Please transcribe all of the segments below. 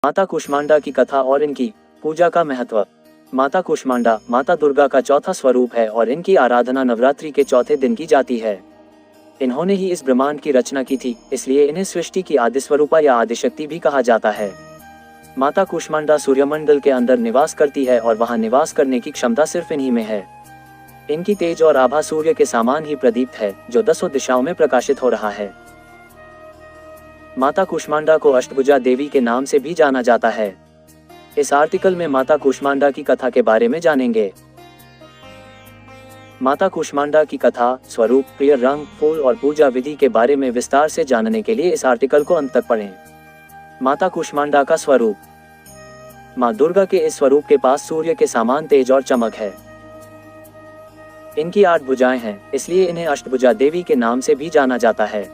माता कूष्मांडा की कथा और इनकी पूजा का महत्व। माता कूष्मांडा माता दुर्गा का चौथा स्वरूप है और इनकी आराधना नवरात्रि के चौथे दिन की जाती है। इन्होंने ही इस ब्रह्मांड की रचना की थी, इसलिए इन्हें सृष्टि की आदि स्वरूपा या आदिशक्ति भी कहा जाता है। माता कूष्मांडा सूर्यमंडल के अंदर निवास करती है और वहां निवास करने की क्षमता सिर्फ इन्हीं में है। इनकी तेज और आभा सूर्य के समान ही प्रदीप्त है, जो 10 दिशाओं में प्रकाशित हो रहा है। माता कूष्मांडा को अष्टभुजा देवी के नाम से भी जाना जाता है। इस आर्टिकल में माता कूष्मांडा की कथा के बारे में जानेंगे। माता कूष्मांडा की कथा, स्वरूप, प्रिय, रंग, फूल और पूजा विधि के बारे में विस्तार से जानने के लिए इस आर्टिकल को अंत तक पढ़ें। माता कूष्मांडा का स्वरूप। मां दुर्गा के इस स्वरूप के पास सूर्य के समान तेज और चमक है। इनकी 8 भुजाएं हैं, इसलिए इन्हें अष्टभुजा देवी के नाम से भी जाना जाता है।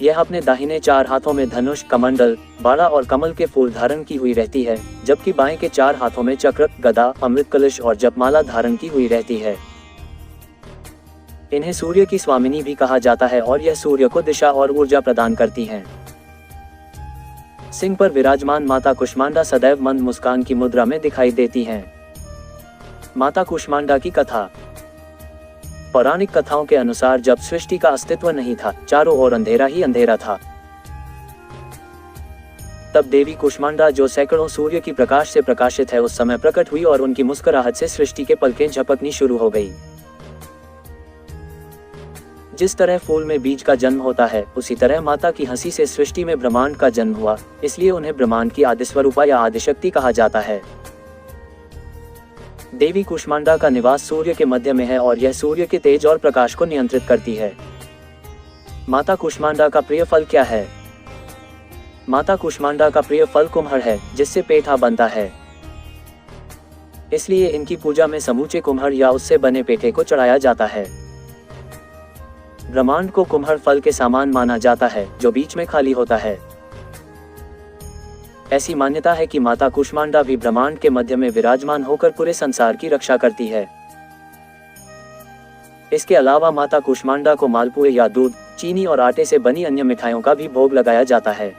यह अपने दाहिने 4 हाथों में धनुष, कमंडल, बाड़ा और कमल के फूल धारण की हुई रहती है, जबकि बाएं के 4 हाथों में चक्र, गदा, अमृत कलश और जपमाला धारण की हुई रहती है। इन्हें सूर्य की स्वामिनी भी कहा जाता है और यह सूर्य को दिशा और ऊर्जा प्रदान करती हैं। सिंह पर विराजमान माता कूष्मांडा सदैव मंद मुस्कान की मुद्रा में दिखाई देती हैं। माता कूष्मांडा की कथा। पौराणिक कथाओं के अनुसार जब सृष्टि का अस्तित्व नहीं था, चारों ओर अंधेरा ही अंधेरा था, तब देवी कूष्मांडा, जो सैकड़ों सूर्य की प्रकाश से प्रकाशित है, उस समय प्रकट हुई और उनकी मुस्कुराहट से सृष्टि के पलकें झपकनी शुरू हो गई। जिस तरह फूल में बीज का जन्म होता है, उसी तरह माता की हंसी से सृष्टि में ब्रह्मांड का जन्म हुआ, इसलिए उन्हें ब्रह्मांड की आदि स्वरूपा या आदिशक्ति कहा जाता है। देवी कूष्मांडा का निवास सूर्य के मध्य में है और यह सूर्य के तेज और प्रकाश को नियंत्रित करती है। माता कूष्मांडा का प्रिय फल क्या है? माता कूष्मांडा का प्रिय फल कुम्हड़ है, जिससे पेठा बनता है। इसलिए इनकी पूजा में समूचे कुम्हड़ या उससे बने पेठे को चढ़ाया जाता है। ब्रह्मांड को कुम्हड़ फल के समान माना जाता है, जो बीच में खाली होता है। ऐसी मान्यता है कि माता कूष्मांडा भी ब्रह्मांड के मध्य में विराजमान होकर पूरे संसार की रक्षा करती है। इसके अलावा माता कूष्मांडा को मालपुए या दूध, चीनी और आटे से बनी अन्य मिठाइयों का भी भोग लगाया जाता है।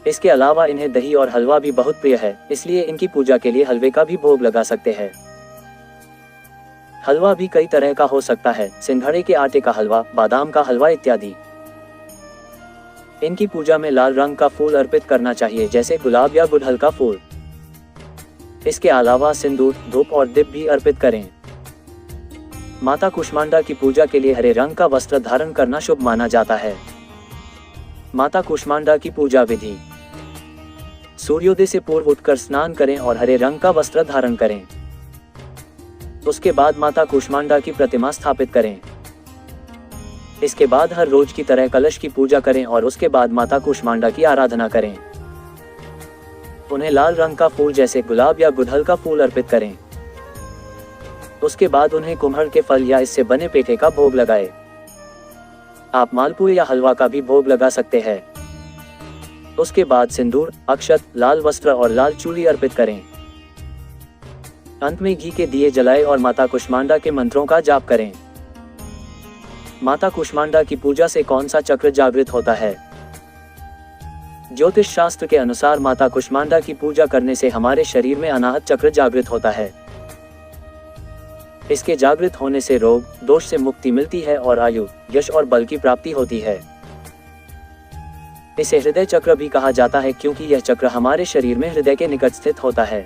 इसके अलावा इन्हें दही और हलवा भी बहुत प्रिय है, इसलिए इनकी पूजा के लिए हलवे का भी भोग लगा सकते हैं। हलवा भी कई तरह का हो सकता है, सिंघाड़े के आटे का हलवा, बादाम का हलवा इत्यादि। इनकी पूजा में लाल रंग का फूल अर्पित करना चाहिए, जैसे गुलाब या गुड़हल का फूल। इसके अलावा सिंदूर, धूप और दीप भी अर्पित करें। माता कूष्मांडा की पूजा के लिए हरे रंग का वस्त्र धारण करना शुभ माना जाता है। माता कूष्मांडा की पूजा विधि। सूर्योदय से पूर्व उठकर स्नान करें और हरे रंग का वस्त्र धारण करें। उसके बाद माता कूष्मांडा की प्रतिमा स्थापित करें। इसके बाद हर रोज की तरह कलश की पूजा करें और उसके बाद माता कूष्मांडा की आराधना करें। उन्हें लाल रंग का फूल जैसे गुलाब या गुड़हल का फूल अर्पित करें। उसके बाद उन्हें कुम्हड़ के फल या इससे बने पेठे का भोग लगाएं। आप मालपुए या हलवा का भी भोग लगा सकते हैं। उसके बाद सिंदूर, अक्षत, लाल वस्त्र और लाल चूड़ी अर्पित करें। अंत में घी के दिए जलाएं और माता कूष्मांडा के मंत्रों का जाप करें। माता कूष्मांडा की पूजा से कौन सा चक्र जागृत होता है? ज्योतिष शास्त्र के अनुसार माता कूष्मांडा की पूजा करने से हमारे शरीर में अनाहत चक्र जागृत होता है। इसके जागृत होने से रोग, दोष से मुक्ति मिलती है और आयु, यश और बल की प्राप्ति होती है। इसे हृदय चक्र भी कहा जाता है, क्योंकि यह चक्र हमारे शरीर में हृदय के निकट स्थित होता है।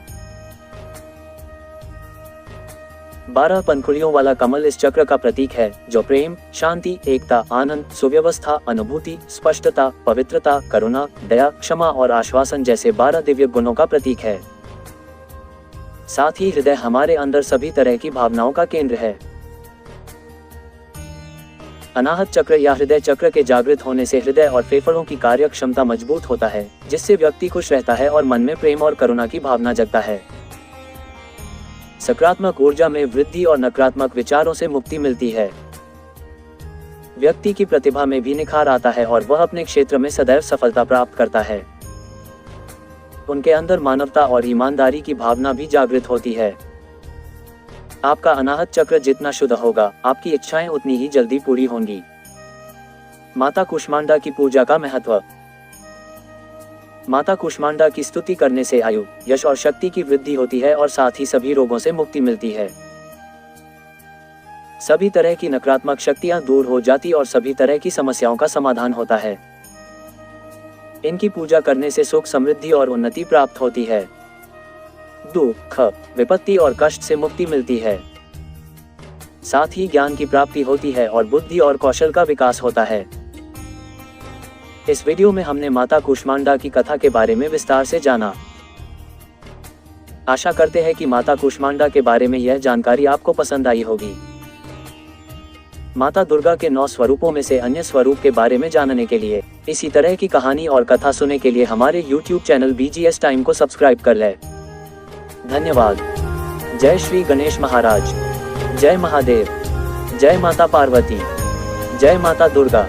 12 पंखुड़ियों वाला कमल इस चक्र का प्रतीक है, जो प्रेम, शांति, एकता, आनंद, सुव्यवस्था, अनुभूति, स्पष्टता, पवित्रता, करुणा, दया, क्षमा और आश्वासन जैसे 12 दिव्य गुणों का प्रतीक है। साथ ही हृदय हमारे अंदर सभी तरह की भावनाओं का केंद्र है। अनाहत चक्र या हृदय चक्र के जागृत होने से हृदय और फेफड़ों की कार्य क्षमता मजबूत होता है, जिससे व्यक्ति खुश रहता है और मन में प्रेम और करुणा की भावना जगता है। सकारात्मक ऊर्जा में वृद्धि और नकारात्मक विचारों से मुक्ति मिलती है। व्यक्ति की प्रतिभा में भी निखार आता है और वह अपने क्षेत्र में सदैव सफलता प्राप्त करता है। उनके अंदर मानवता और ईमानदारी की भावना भी जागृत होती है। आपका अनाहत चक्र जितना शुद्ध होगा, आपकी इच्छाएं उतनी ही जल्दी पूरी होंगी। माता कुष्मांडा की पूजा का महत्व। माता कुष्मांडा की स्तुति करने से आयु, यश और शक्ति की वृद्धि होती है और साथ ही सभी रोगों से मुक्ति मिलती है। सभी तरह की नकारात्मक शक्तियां दूर हो जाती और सभी तरह की समस्याओं का समाधान होता है। इनकी पूजा करने से सुख, समृद्धि और उन्नति प्राप्त होती है। दुख, विपत्ति और कष्ट से मुक्ति मिलती है। साथ ही ज्ञान की प्राप्ति होती है और बुद्धि और कौशल का विकास होता है। इस वीडियो में हमने माता कुष्मांडा की कथा के बारे में विस्तार से जाना। आशा करते हैं कि माता कुष्मांडा के बारे में यह जानकारी आपको पसंद आई होगी। माता दुर्गा के 9 स्वरूपों में से अन्य स्वरूप के बारे में जानने के लिए, इसी तरह की कहानी और कथा सुनने के लिए हमारे YouTube चैनल BGS टाइम को सब्सक्राइब कर लें। धन्यवाद। जय श्री गणेश महाराज। जय महादेव। जय माता पार्वती। जय माता दुर्गा।